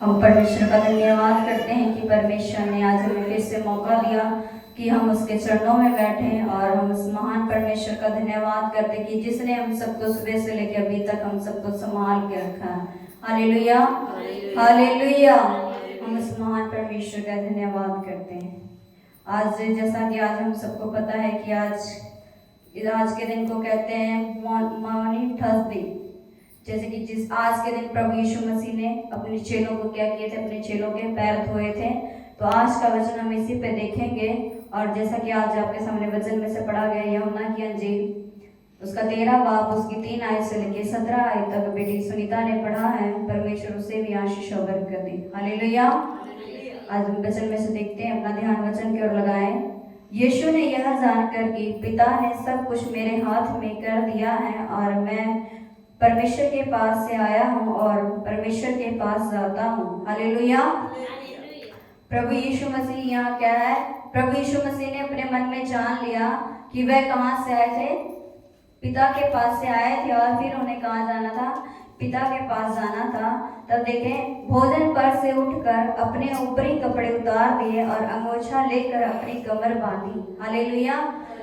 हम परमेश्वर का धन्यवाद करते हैं कि परमेश्वर ने आज हमें फिर से मौका दिया कि हम उसके चरणों में बैठें, और हम उस महान परमेश्वर का धन्यवाद करते हैं कि जिसने हम सबको सुबह से लेकर अभी तक हम सबको संभाल के रखा है। Hallelujah, hallelujah. हम उस महान परमेश्वर का धन्यवाद करते हैं। आज जैसा कि आज हम सबको पता है कि आज के दिन को कहते हैं मॉर्निंग थर्सडे। जैसे कि आज के दिन प्रभु यीशु मसीह ने अपने चेलों को क्या किए थे, अपने चेलों के पैर धोए थे। तो आज का वचन हम इसी पे देखेंगे। और जैसा कि आज आपके सामने वचन में से पढ़ा गया यूहन्ना की अंजील उसका 13 बाब उसकी 3 आयत से लेकर 17 आयत तक बेटी सुनीता ने पढ़ा है। परमेश्वर उसे भी आशीष और बरकत दे। हालेलुया। आज हम वचन में से देखते हैं, अपना ध्यान वचन की ओर लगाएं। यीशु ने यह जानकर कि पिता ने सब कुछ मेरे हाथ में कर दिया है और मैं परमेश्वर के पास से आया हूँ और परमेश्वर के पास जाता हूँ। हालेलुया। प्रभु यीशु मसीह यहाँ क्या है, प्रभु यीशु मसीह ने अपने मन में जान लिया कि वह कहाँ से आए थे, पिता के पास से आए थे। और फिर उन्हें कहाँ जाना था, पिता के पास जाना था। तब देखें, भोजन पर से उठकर अपने ऊपरी कपड़े उतार दिए और अंगोछा लेकर अपनी कमर बांधी। हालेलुया।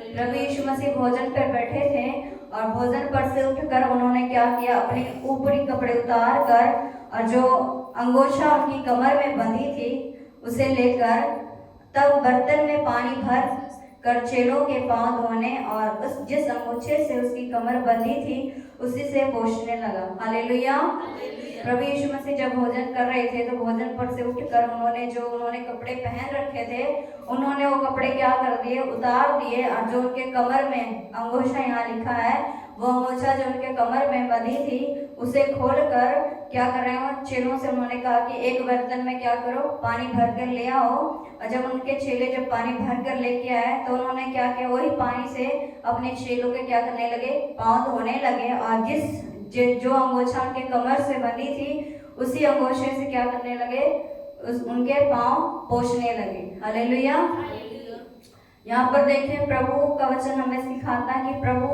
प्रभु यीशु मसीह भोजन पर बैठे थे और भोजन पर से उठकर उन्होंने क्या किया, अपने ऊपरी कपड़े उतार कर और जो अंगोछा उनकी कमर में बंधी थी उसे लेकर तब बर्तन में पानी भर कर चेलों के पांव धोने और उस जिस अंगोछे से उसकी कमर बंधी थी उसी से पोंछने लगा। हालेलुया। प्रभु यीशु मसीह जब भोजन कर रहे थे तो भोजन पर से उठकर उन्होंने कपड़े पहन रखे थे, उन्होंने वो कपड़े क्या कर दिए, उतार दिए। और जो उनके कमर में अंगोछा, यहाँ लिखा है, वो अंगोछा जो उनके कमर में बंधी थी उसे खोलकर क्या कर रहे हो, चेलों से उन्होंने कहा कि एक बर्तन में क्या करो, पानी भर कर ले आओ। और जब उनके चेले जब पानी भर कर लेके आए तो उन्होंने क्या किया, वही पानी से अपने चेलों के क्या करने लगे, पांव धोने लगे। और जो अंगोछा उनके कमर से बंधी थी उसी अंगोछे से क्या करने लगे, उनके पांव पोंछने लगे। हालेलुया। यहाँ पर देखें, प्रभु का वचन हमें सिखाता है कि प्रभु,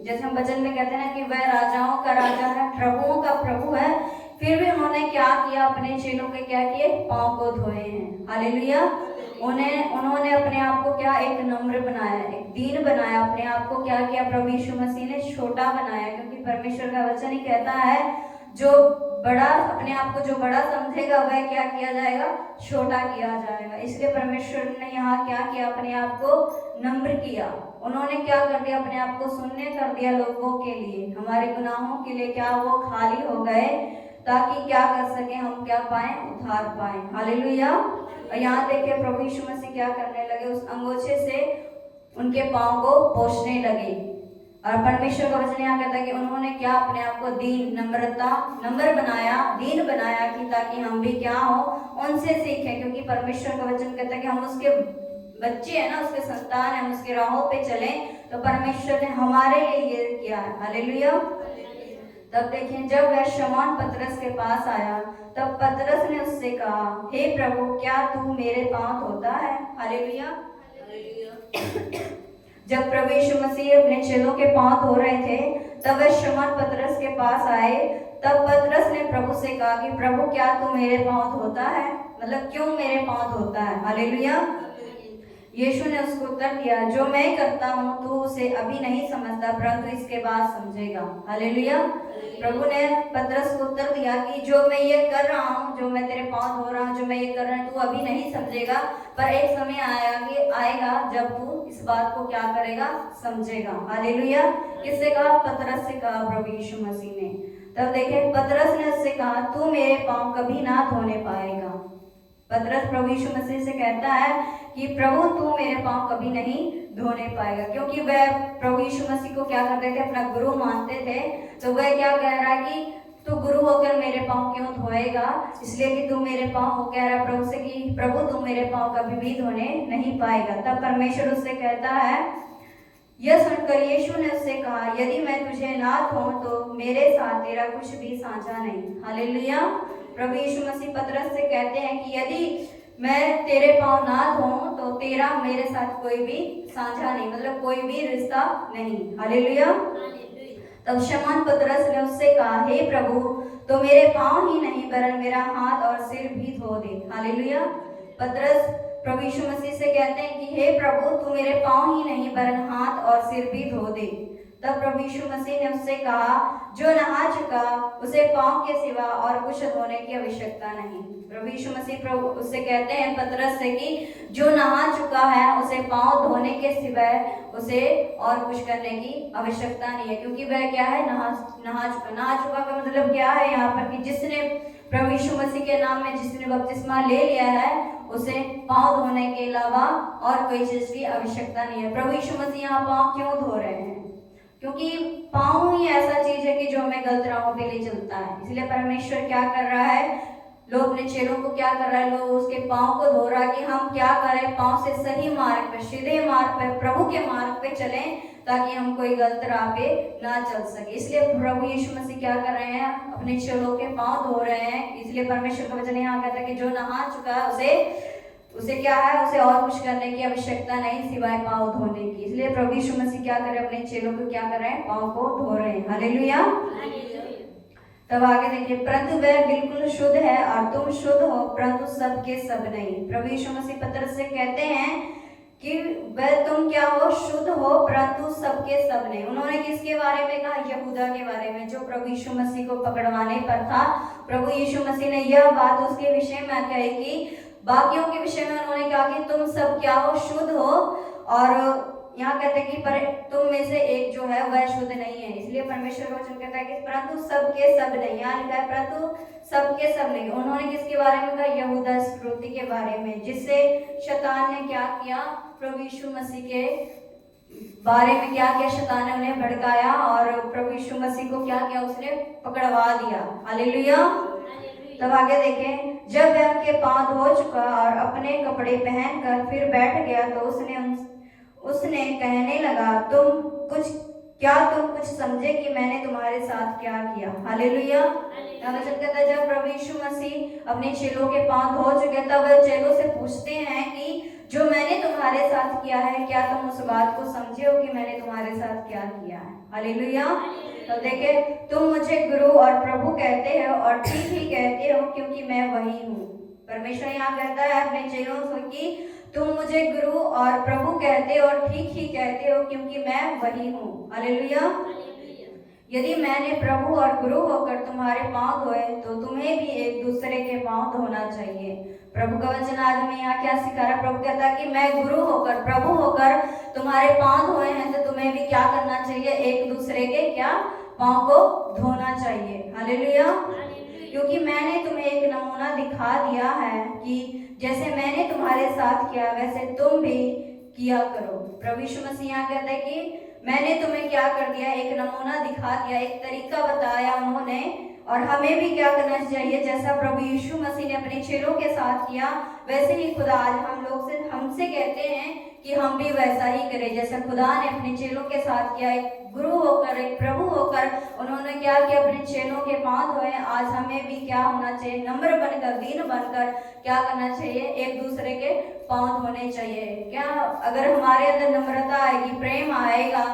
जैसे हम वचन में कहते हैं ना कि वह राजाओं का राजा है, प्रभुओं का प्रभु है, फिर भी उन्होंने क्या किया, अपने चेलों के क्या किए, पांव को धोए हैं। हालेलुया। उन्होंने अपने आप को क्या, एक नम्र बनाया, एक दीन बनाया, अपने आप को क्या किया, प्रभु यीशु मसीह ने छोटा बनाया। क्योंकि परमेश्वर का वचन ही कहता है जो बड़ा, अपने आप को जो बड़ा समझेगा वह क्या किया जाएगा, छोटा किया जाएगा। इसलिए परमेश्वर ने यहाँ क्या किया, अपने आप को नम्र किया। उन्होंने क्या कर दिया, अपने आप को शून्य कर दिया लोगों के लिए, हमारे गुनाहों के लिए क्या वो खाली हो गए, ताकि क्या कर सके, हम क्या पाए, उद्धार पाए। हालेलुया। और यहाँ देखिए प्रभु यीशु मसीह क्या करने लगे, उस अंगोछे से उनके पांव को पोंछने लगे। और परमेश्वर का वचन यहाँ कहता है कि उन्होंने क्या, अपने आप को दीन, नम्र बनाया, दीन बनाया, कि ताकि हम भी क्या हो, उनसे सीखें। क्योंकि परमेश्वर का वचन कहता है कि हम उसके बच्चे हैं ना, उसके संतान हैं, हम उसके राहों पे चलें। तो परमेश्वर ने हमारे लिए ये किया है। हालेलुया। तब देखें, जब वह शमौन पतरस के पास आया तब पतरस ने उससे कहा, हे प्रभु, क्या तू मेरे पांव धोता है? हालेलुया। जब प्रभु यीशु मसीह अपने चेलों के पांव धो रहे थे तब वह शमौन पतरस के पास आए। तब पतरस ने प्रभु से कहा कि प्रभु, क्या तू मेरे पांव धोता है? मतलब क्यों मेरे पांव धोता है? हालेलुया। यीशु ने उसको उत्तर दिया, जो मैं करता हूँ तू उसे अभी नहीं समझता, परंतु इसके बाद समझेगा। हालेलुया। प्रभु ने पतरस को उत्तर दिया कि जो मैं ये कर रहा हूँ, जो मैं तेरे पांव धो रहा हूँ, जो मैं ये कर रहा हूँ, तू अभी नहीं समझेगा, पर एक समय आएगा जब तू इस बात को क्या करेगा, समझेगा। हालेलुया। किससे कहा? पतरस से कहा प्रभु यीशु मसीह ने। तब देखे, पतरस ने उससे कहा, तू मेरे पांव कभी ना धोने पाएगा। पतरस प्रभु यीशु मसीह से कहता है कि प्रभु, तू मेरे पांव कभी नहीं धोने पाएगा। क्योंकि वह प्रभु यीशु मसीह को क्या करते थे, अपना गुरु मानते थे। तो वह क्या कह रहा है कि तू गुरु होकर मेरे पांव क्यों धोएगा? इसलिए कि तू मेरे पांव हो, कह रहा प्रभु से कि प्रभु, तू मेरे पांव कभी भी धोने नहीं पाएगा। तब परमेश्वर उससे कहता है, यह सुनकर यीशु ने उससे कहा, यदि मैं तुझे ना धोऊं तो मेरे साथ तेरा कुछ भी साझा नहीं। हालेलुया। प्रभु यीशु मसीह पतरस से कहते हैं कि यदि मैं तेरे पांव ना धोऊं तो तेरा मेरे साथ कोई भी साझा नहीं, मतलब कोई भी रिश्ता नहीं। हालेलुया। तब शमौन पतरस ने उससे कहा, हे प्रभु, तो मेरे पाँव ही नहीं वरन मेरा हाथ और सिर भी धो दे। हालेलुया। पतरस प्रभु यीशु मसीह से कहते हैं कि हे प्रभु, तू मेरे पाँव ही नहीं वरन हाथ और सिर भी धो दे। तब प्रभु यीशु मसीह ने उससे कहा, जो नहा चुका उसे पाँव के सिवा और कुछ धोने की आवश्यकता नहीं। प्रभु यीशु मसीह प्रभु उससे कहते हैं पतरस से कि जो नहा चुका है उसे पाँव धोने के सिवाय उसे और कुछ करने की आवश्यकता नहीं है, क्योंकि वह क्या है, नहा चुका का मतलब क्या है यहाँ पर कि जिसने प्रभु यीशु मसीह के नाम में जिसने बपतिस्मा ले लिया है उसे पाँव धोने के अलावा और कोई चीज की आवश्यकता नहीं है। प्रभु यीशु मसीह यहाँ पाँव क्यों धो रहे हैं? क्योंकि पाँव ही ऐसा चीज है कि जो हमें गलत राहों पे ले चलता है। इसलिए परमेश्वर क्या कर रहा है, लोग अपने चेलों को क्या कर रहा है, लोग उसके पाँव को धो रहा है कि हम क्या करें, पाँव से सही मार्ग पे, सीधे मार्ग पे, प्रभु के मार्ग पे चलें, ताकि हम कोई गलत राह पे ना चल सके। इसलिए प्रभु यीशु मसीह क्या कर रहे हैं, अपने चेलों के पाँव धो रहे हैं। इसलिए परमेश्वर का वचन यहाँ कहता है कि जो नहा चुका है उसे क्या है, उसे और कुछ करने की आवश्यकता नहीं सिवाय पाँव धोने की। इसलिए प्रभु यीशु मसीह क्या कर रहे हैं, अपने चेलों को क्या कर रहे हैं, पाँव को धो रहे हैं। हालेलुया। तब आगे देखिए, परंतु वह बिल्कुल शुद्ध है और तुम शुद्ध हो, परंतु सब के सब नहीं। प्रभु यीशु मसीह पतरस से कहते हैं कि वह तुम क्या हो, शुद्ध हो, परंतु सबके सब नहीं। उन्होंने किसके बारे में कहा, यहूदा के बारे में, जो प्रभु यीशु मसीह को पकड़वाने पर था। प्रभु यीशु मसीह ने यह बात उसके विषय में कही कि बाकियों के विषय में उन्होंने कहा कि तुम सब क्या हो, शुद्ध हो, और यहाँ कहते हैं कि पर तुम में से एक जो है वह शुद्ध नहीं है। इसलिए परमेश्वर का वचन कहता है कि परंतु सबके सब नहीं, यहाँ लिखा है परंतु सबके सब नहीं। उन्होंने किसके बारे में कहा, यहूदा इस्करियोती के बारे में, जिससे शैतान ने क्या किया, प्रभु यीशु मसीह के बारे में क्या किया, शैतान ने उन्हें भड़काया और प्रभु यीशु मसीह को क्या किया, उसने पकड़वा दिया। हालेलुया। तब आगे देखें, जब वह उनके पाँव धो चुका और अपने कपड़े पहनकर फिर बैठ गया तो उसने कहने लगा, तुम कुछ समझे कि मैंने तुम्हारे साथ क्या किया। हालेलुया। वचन कहता है जब प्रभु यीशु मसीह अपने चेलों के पाँव धो चुके तब वह चेलों से पूछते हैं कि जो मैंने तुम्हारे साथ किया है, क्या तुम उस बात को समझे हो कि मैंने तुम्हारे साथ क्या किया है। हालेलुया। तो देखे, तुम मुझे गुरु और प्रभु कहते हो और ठीक ही कहते हो, क्योंकि मैं वही हूँ। परमेश्वर यहाँ कहता है अपने चेलों से कि तुम मुझे गुरु और प्रभु कहते हो और ठीक ही कहते हो, क्योंकि मैं वही हूँ। हालेलुया। यदि मैंने प्रभु और गुरु होकर तुम्हारे पाँव धोए तो तुम्हें भी एक दूसरे के पाँव धोना चाहिए। प्रभु का वचन आज में यहाँ क्या सिखा रहा है, प्रभु कहता है कि मैं गुरु होकर, प्रभु होकर तुम्हारे पाँव धोए हैं तो तुम्हें भी क्या करना चाहिए, एक दूसरे के क्या, पाँव को धोना चाहिए। हालेलुया। क्योंकि मैंने तुम्हें एक नमूना दिखा दिया है कि जैसे मैंने तुम्हारे साथ किया वैसे तुम भी किया करो। प्रभु यीशु मसीह यहाँ कहता है कि मैंने तुम्हें क्या कर दिया, एक नमूना दिखा दिया, एक तरीका बताया उन्होंने, और हमें भी क्या करना चाहिए, जैसा प्रभु यीशु मसीह ने अपने चेलों के साथ किया वैसे ही खुदा आज हमसे कहते हैं कि हम भी वैसा ही करें। जैसे खुदा ने अपने चेलों के साथ किया, एक गुरु होकर, एक प्रभु होकर उन्होंने क्या किया, अपने चेलों के पाँव धोए। आज हमें भी क्या होना चाहिए, नम्र बनकर, दीन बनकर क्या करना चाहिए, एक दूसरे के पाँव धोने चाहिए। क्या अगर हमारे अंदर नम्रता आएगी, प्रेम आएगा,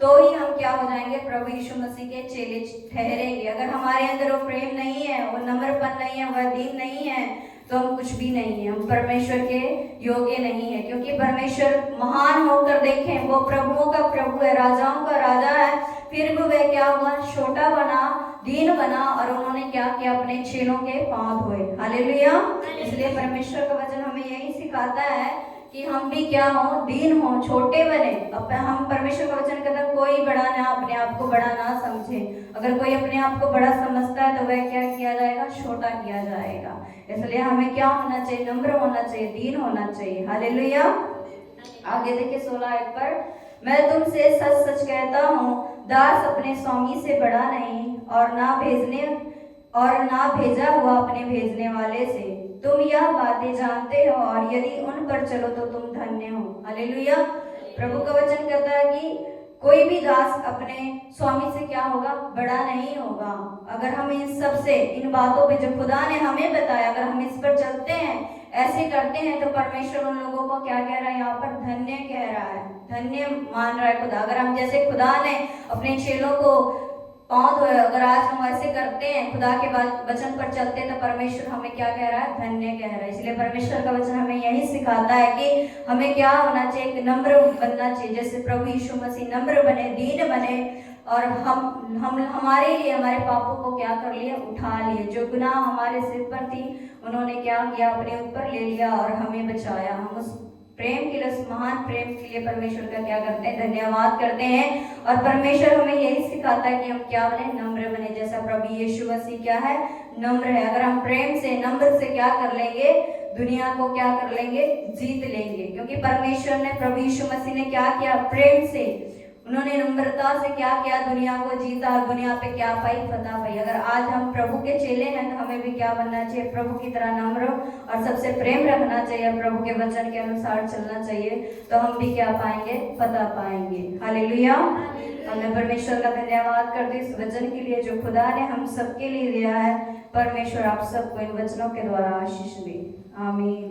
तो ही हम क्या हो जाएंगे, प्रभु यीशु मसीह के चेले ठहरेंगे। अगर हमारे अंदर वो प्रेम नहीं है, वो नम्रपन नहीं है, वह दीन नहीं है, तो हम कुछ भी नहीं है, हम परमेश्वर के योग्य नहीं है। क्योंकि परमेश्वर महान होकर देखें, वो प्रभुओं का प्रभु है, राजाओं का राजा है, फिर भी वह क्या हुआ, छोटा बना, दीन बना, और उन्होंने क्या किया, अपने चेलों के पाँव धोए। हालेलुया। इसलिए परमेश्वर का वचन हमें यही सिखाता है कि हम भी क्या हो, दीन हो, छोटे बने। हम परमेश्वर का वचन कहता है कोई बड़ा ना, अपने आप को बड़ा ना समझे। अगर कोई अपने आप को बड़ा समझता है तो वह क्या किया जाएगा, छोटा किया जाएगा। इसलिए हमें क्या होना चाहिए, नम्र होना चाहिए, दीन होना चाहिए। हालेलुया। आगे देखिए 16 पर, मैं तुमसे सच सच कहता हूँ, दास अपने स्वामी से बड़ा नहीं, और ना भेजा हुआ अपने भेजने वाले से। तुम यह बातें जानते हो और यदि उन पर चलो तो तुम धन्य हो। हालेलुया। प्रभु का वचन कहता है कि कोई भी दास अपने स्वामी से क्या होगा, बड़ा नहीं होगा। अगर हम इन सब से, इन बातों पे जो खुदा ने हमें बताया, अगर हम इस पर चलते हैं, ऐसे करते हैं, तो परमेश्वर उन लोगों को क्या कह रहा है, यहाँ पर धन्य कह रहा है, धन्य मान रहा है खुदा। अगर हम जैसे खुदा ने अपने चेलों को पाँव धोए। अगर आज हम ऐसे करते हैं, खुदा के वचन पर चलते हैं, तो परमेश्वर हमें क्या कह रहा है? धन्य कह रहा है। इसलिए परमेश्वर का वचन हमें यही सिखाता है कि हमें क्या होना चाहिए? एक नम्र बनना चाहिए, जैसे प्रभु यीशु मसीह नम्र बने, दीन बने, और हम हमारे लिए हमारे पापों को क्या कर लिया? उठा लिए। जो गुनाह हमारे सिर पर थी, उन्होंने क्या किया? अपने ऊपर ले लिया और हमें बचाया। हम उस प्रेम के लिए, उस महान प्रेम के लिए परमेश्वर का क्या करते हैं? धन्यवाद करते हैं। और परमेश्वर हमें यही सिखाता है कि हम क्या बने? नम्र बने, जैसा प्रभु यीशु मसीह क्या है? नम्र है। अगर हम प्रेम से, नम्र से क्या कर लेंगे? दुनिया को क्या कर लेंगे? जीत लेंगे। क्योंकि परमेश्वर ने, प्रभु यीशु मसीह ने क्या किया? प्रेम से, उन्होंने नम्रता से क्या किया? दुनिया को जीता, और दुनिया पे क्या पाई? फतह पाई। अगर आज हम प्रभु के चेले हैं, तो हमें भी क्या बनना चाहिए? प्रभु की तरह नम्र और सबसे प्रेम रखना चाहिए, प्रभु के वचन के अनुसार चलना चाहिए, तो हम भी क्या पाएंगे? फतह पाएंगे। हालेलुया। मैं परमेश्वर का धन्यवाद करती हूँ इस वचन के लिए जो खुदा ने हम सबके लिए दिया है। परमेश्वर आप सबको इन वचनों के द्वारा आशीष दे। आमीन।